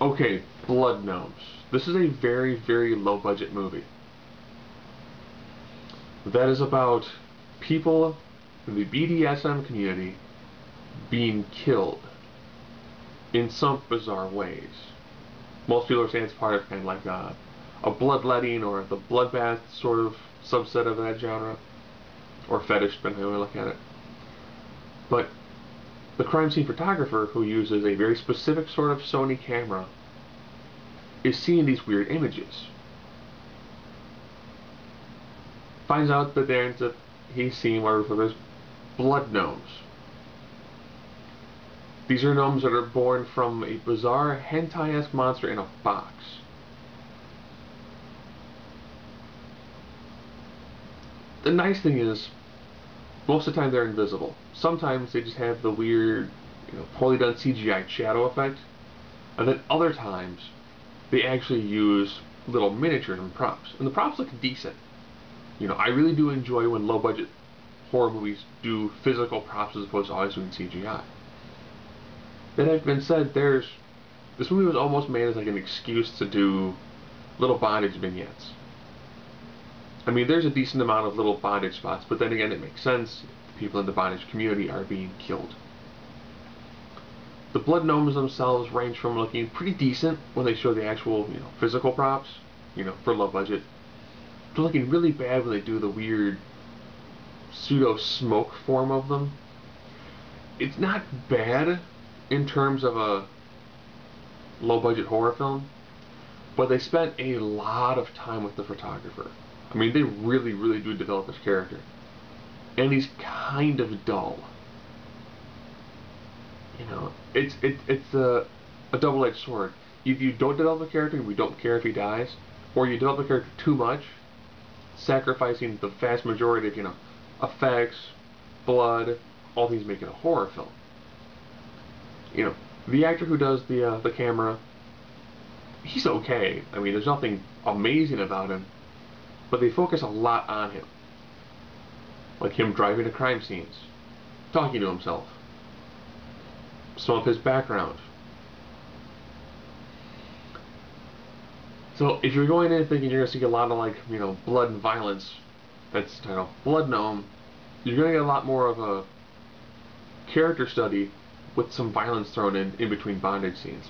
Okay, Blood Gnomes. This is a very, very low budget movie. That is about people in the BDSM community being killed in some bizarre ways. Most people are saying it's part of kind of like a bloodletting or the bloodbath sort of subset of that genre, or fetish, depending on how you look at it. But the crime scene photographer, who uses a very specific sort of Sony camera, is seeing these weird images. Finds out that he's seeing what are blood gnomes. These are gnomes that are born from a bizarre hentai-esque monster in a box. The nice thing is, most of the time they're invisible. Sometimes they just have the weird, poorly done CGI shadow effect, and then other times they actually use little miniatures and props, and the props look decent. I really do enjoy when low-budget horror movies do physical props as opposed to always doing CGI. That having been said, this movie was almost made as like an excuse to do little bondage vignettes. I mean, there's a decent amount of little bondage spots, but then again, it makes sense. The people in the bondage community are being killed. The blood gnomes themselves range from looking pretty decent when they show the actual, physical props, for low budget, to looking really bad when they do the weird pseudo smoke form of them. It's not bad in terms of a low budget horror film, but they spent a lot of time with the photographer. I mean, they really, really do develop his character. And he's kind of dull. It's a double-edged sword. Either you don't develop a character and we don't care if he dies, or you develop a character too much, sacrificing the vast majority of, effects, blood, all things make it a horror film. The actor who does the camera, he's okay. I mean, there's nothing amazing about him, but they focus a lot on him. Like him driving to crime scenes, talking to himself, some of his background. So if you're going in thinking you're going to see a lot of blood and violence, that's titled Blood Gnome, you're going to get a lot more of a character study with some violence thrown in between bondage scenes.